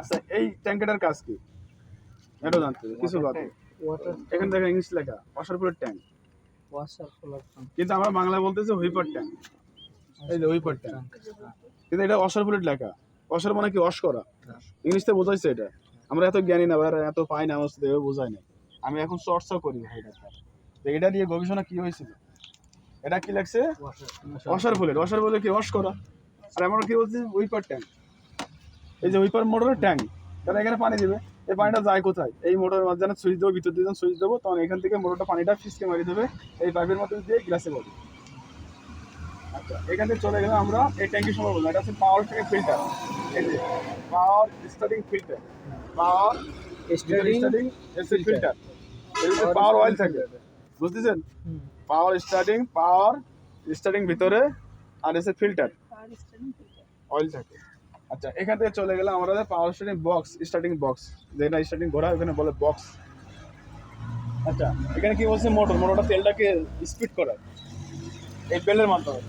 আচ্ছা এই ট্যাঙ্কটার কাজ কি এটা জানতে হবে কিছু কথা ওয়াটার এখানে দেখেন ইংলিশ লেখা washer cooler tank washer cooler tank. কিন্তু আমরা বাংলায় বলতেছি হুইপার ট্যাঙ্ক এই যে হুইপার ট্যাঙ্ক কিন্তু এটা ওয়াশার কুলার লেখা ওয়াশার মানে কি ওয়াশ করা ইংলিশে বোঝাইছে এটা আমরা এত জ্ঞানী না আর এত পাই না আমার সাথে বোঝাই না আমি এখন চর্চা করি ভাই এটা তো এটা নিয়ে গবেষণা কি হয়েছিল এটা কি লাগছে ওয়াশার ফুলের কি ওয়াশ করা আর আমরা কি বলছি হুইপার ট্যাঙ্ক এই যে হুইপার মোটরের ট্যাঙ্ক তাহলে এখানে পানি দিবে এই পানিটা যায় কোথায় এই মোটরের মাঝখানে সুইচ দেবো ভিতর দিয়ে সুইচ দেবো তখন এখান থেকে মোটরটা পানিটা ফিসকে মারি দেবে এই পাইপের মধ্যে দিয়ে গ্লাসে পড়বে আচ্ছা এখান থেকে চলে গেলাম আমরা এই ট্যাঙ্কির সময় বললাম এটা হচ্ছে পাওয়ার থেকে ফিল্টার এই যে পাওয়ার স্টার্টিং ফিল্টার পাওয়ার স্টার্টিং এসে ফিল্টার এর ভিতরে পাওয়ার অয়েল থাকে বুঝতেছেন পাওয়ার স্টার্টিং ভিতরে আর এসে ফিল্টার অয়েল থাকে আচ্ছা এখান থেকে চলে গেলাম আমরা পাওয়ার স্টার্টিং বক্স যেটা স্টার্টিং ঘোরা ওখানে বলে বক্স আচ্ছা এখানে কি বলছে মোটরটা তেলটাকে স্পিড করায় এই বেলের মাধ্যমে